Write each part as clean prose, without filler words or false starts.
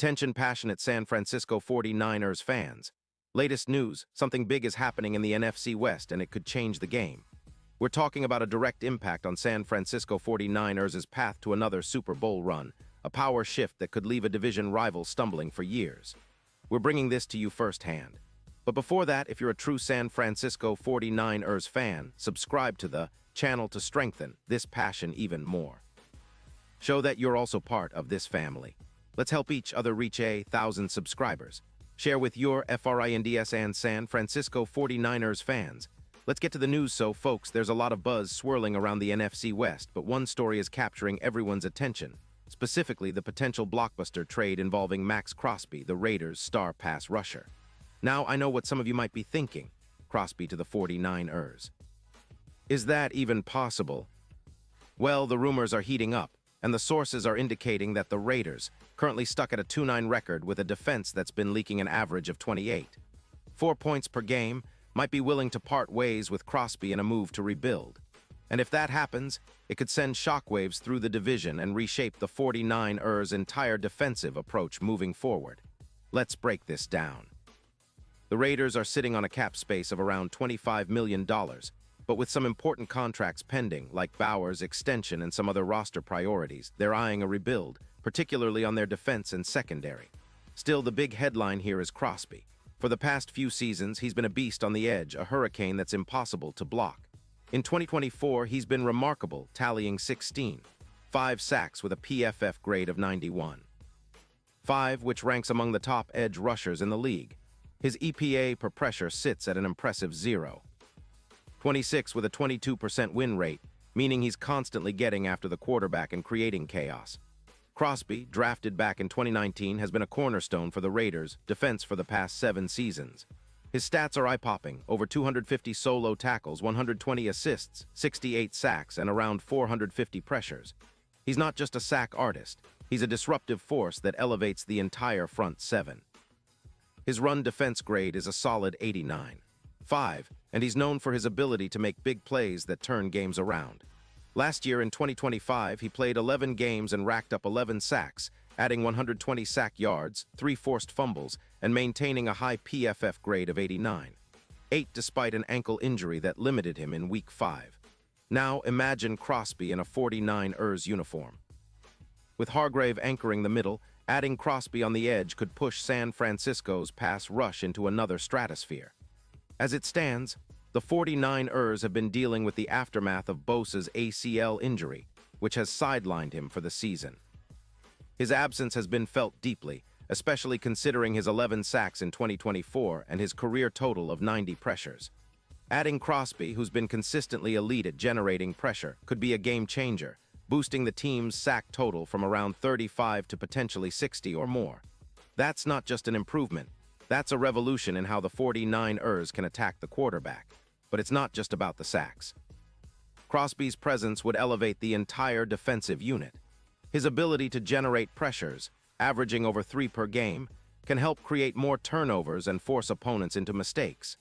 Attention passionate San Francisco 49ers fans. Latest news, something big is happening in the NFC West and it could change the game. We're talking about a direct impact on San Francisco 49ers' path to another Super Bowl run, a power shift that could leave a division rival stumbling for years. We're bringing this to you firsthand. But before that, if you're a true San Francisco 49ers fan, subscribe to the channel to strengthen this passion even more. Show that you're also part of this family. Let's help each other reach 1,000 subscribers. Share with your FRINDS and San Francisco 49ers fans. Let's get to the news. So, folks, there's a lot of buzz swirling around the NFC West, but one story is capturing everyone's attention, specifically the potential blockbuster trade involving Maxx Crosby, the Raiders' star pass rusher. Now, I know what some of you might be thinking. Crosby to the 49ers. Is that even possible? Well, the rumors are heating up, and the sources are indicating that the Raiders, currently stuck at a 2-9 record with a defense that's been leaking an average of 28, 4 points per game, might be willing to part ways with Crosby in a move to rebuild. And if that happens, it could send shockwaves through the division and reshape the 49ers' entire defensive approach moving forward. Let's break this down. The Raiders are sitting on a cap space of around $25 million, but with some important contracts pending, like Bauer's extension and some other roster priorities, they're eyeing a rebuild, particularly on their defense and secondary. Still, the big headline here is Crosby. For the past few seasons, he's been a beast on the edge, a hurricane that's impossible to block. In 2024, he's been remarkable, tallying 5 sacks with a PFF grade of 91. 5, which ranks among the top edge rushers in the league. His EPA per pressure sits at an impressive 0. 26 with a 22% win rate, meaning he's constantly getting after the quarterback and creating chaos. Crosby, drafted back in 2019, has been a cornerstone for the Raiders' defense for the past 7 seasons. His stats are eye-popping: over 250 solo tackles, 120 assists, 68 sacks, and around 450 pressures. He's not just a sack artist, he's a disruptive force that elevates the entire front 7. His run defense grade is a solid 89.5, and he's known for his ability to make big plays that turn games around. Last year in 2025, he played 11 games and racked up 11 sacks, adding 120 sack yards, 3 forced fumbles, and maintaining a high PFF grade of 89. 8 despite an ankle injury that limited him in Week 5. Now imagine Crosby in a 49ers uniform. With Hargrave anchoring the middle, adding Crosby on the edge could push San Francisco's pass rush into another stratosphere. As it stands, the 49ers have been dealing with the aftermath of Bosa's ACL injury, which has sidelined him for the season. His absence has been felt deeply, especially considering his 11 sacks in 2024 and his career total of 90 pressures. Adding Crosby, who's been consistently elite at generating pressure, could be a game changer, boosting the team's sack total from around 35 to potentially 60 or more. That's not just an improvement, that's a revolution in how the 49ers can attack the quarterback. But it's not just about the sacks. Crosby's presence would elevate the entire defensive unit. His ability to generate pressures, averaging over 3 per game, can help create more turnovers and force opponents into mistakes.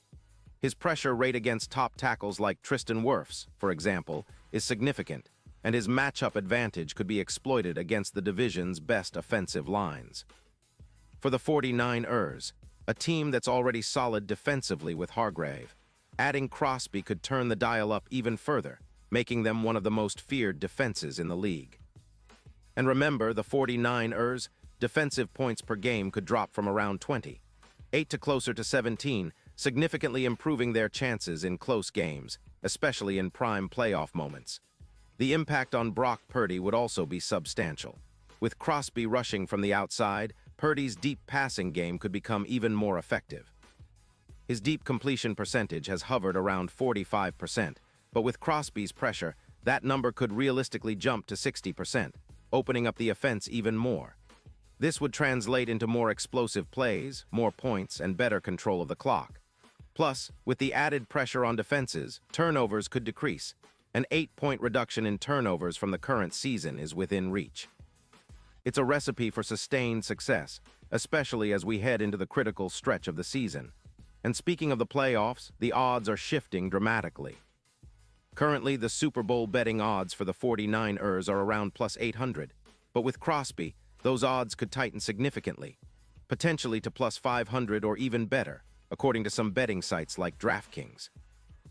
His pressure rate against top tackles like Tristan Wirfs, for example, is significant, and his matchup advantage could be exploited against the division's best offensive lines. For the 49ers, a team that's already solid defensively with Hargrave, adding Crosby could turn the dial up even further, making them one of the most feared defenses in the league. And remember, the 49ers' defensive points per game could drop from around 28 to closer to 17, significantly improving their chances in close games, especially in prime playoff moments. The impact on Brock Purdy would also be substantial. With Crosby rushing from the outside, Purdy's deep passing game could become even more effective. His deep completion percentage has hovered around 45%, but with Crosby's pressure, that number could realistically jump to 60%, opening up the offense even more. This would translate into more explosive plays, more points, and better control of the clock. Plus, with the added pressure on defenses, turnovers could decrease. An 8-point reduction in turnovers from the current season is within reach. It's a recipe for sustained success, especially as we head into the critical stretch of the season. And speaking of the playoffs, the odds are shifting dramatically. Currently, the Super Bowl betting odds for the 49ers are around +800, but with Crosby, those odds could tighten significantly, potentially to plus 500 or even better, according to some betting sites like DraftKings.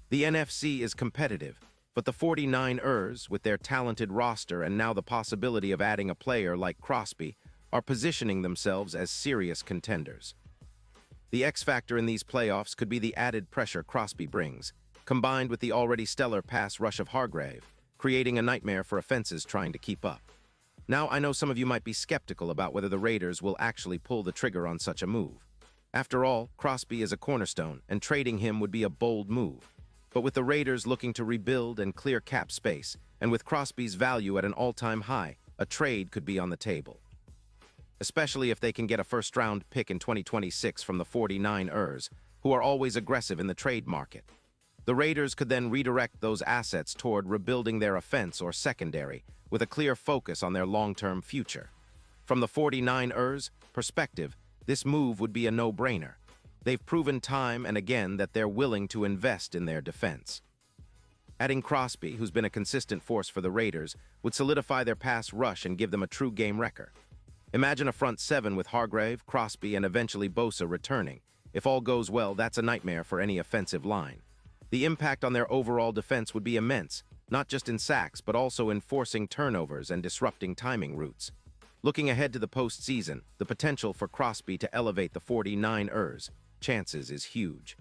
The NFC is competitive, but the 49ers, with their talented roster and now the possibility of adding a player like Crosby, are positioning themselves as serious contenders. The X factor in these playoffs could be the added pressure Crosby brings, combined with the already stellar pass rush of Hargrave, creating a nightmare for offenses trying to keep up. Now, I know some of you might be skeptical about whether the Raiders will actually pull the trigger on such a move. After all, Crosby is a cornerstone, and trading him would be a bold move. But with the Raiders looking to rebuild and clear cap space, and with Crosby's value at an all-time high, a trade could be on the table. Especially if they can get a first-round pick in 2026 from the 49ers, who are always aggressive in the trade market. The Raiders could then redirect those assets toward rebuilding their offense or secondary, with a clear focus on their long-term future. From the 49ers' perspective, this move would be a no-brainer. They've proven time and again that they're willing to invest in their defense. Adding Crosby, who's been a consistent force for the Raiders, would solidify their pass rush and give them a true game wrecker. Imagine a front seven with Hargrave, Crosby, and eventually Bosa returning. If all goes well, that's a nightmare for any offensive line. The impact on their overall defense would be immense, not just in sacks, but also in forcing turnovers and disrupting timing routes. Looking ahead to the postseason, the potential for Crosby to elevate the 49ers' chances is huge.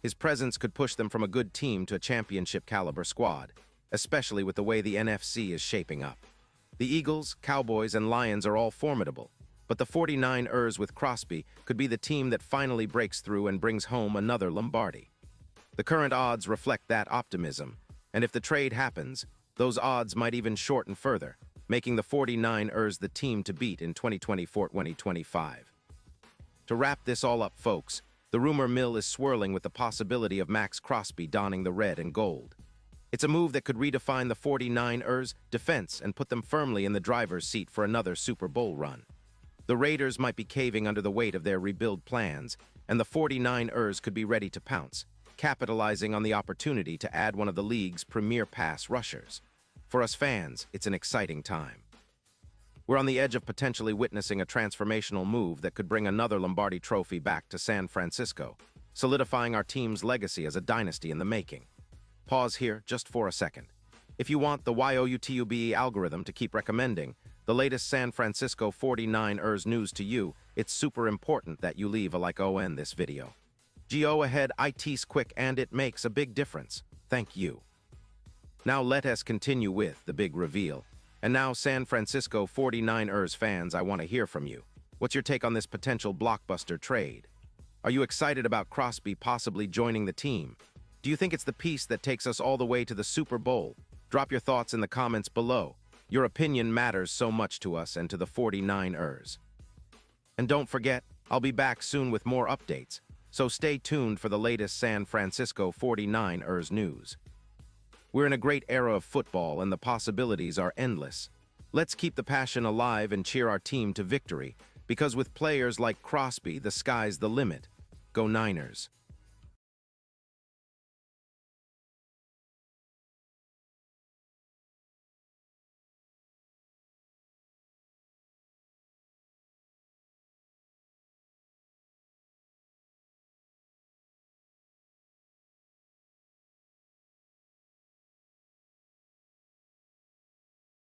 His presence could push them from a good team to a championship-caliber squad, especially with the way the NFC is shaping up. The Eagles, Cowboys, and Lions are all formidable, but the 49ers with Crosby could be the team that finally breaks through and brings home another Lombardi. The current odds reflect that optimism, and if the trade happens, those odds might even shorten further, making the 49ers the team to beat in 2024-2025. To wrap this all up, folks, the rumor mill is swirling with the possibility of Maxx Crosby donning the red and gold. It's a move that could redefine the 49ers' defense and put them firmly in the driver's seat for another Super Bowl run. The Raiders might be caving under the weight of their rebuild plans, and the 49ers could be ready to pounce, capitalizing on the opportunity to add one of the league's premier pass rushers. For us fans, it's an exciting time. We're on the edge of potentially witnessing a transformational move that could bring another Lombardi trophy back to San Francisco, solidifying our team's legacy as a dynasty in the making. Pause here just for a second. If you want the YouTube algorithm to keep recommending the latest San Francisco 49ers news to you, it's super important that you leave a like on this video. Go ahead, it's quick and it makes a big difference. Thank you. Now let us continue with the big reveal. And now, San Francisco 49ers fans, I want to hear from you. What's your take on this potential blockbuster trade? Are you excited about Crosby possibly joining the team? Do you think it's the piece that takes us all the way to the Super Bowl? Drop your thoughts in the comments below. Your opinion matters so much to us and to the 49ers. And don't forget, I'll be back soon with more updates, so stay tuned for the latest San Francisco 49ers news. We're in a great era of football and the possibilities are endless. Let's keep the passion alive and cheer our team to victory, because with players like Crosby, the sky's the limit. Go Niners!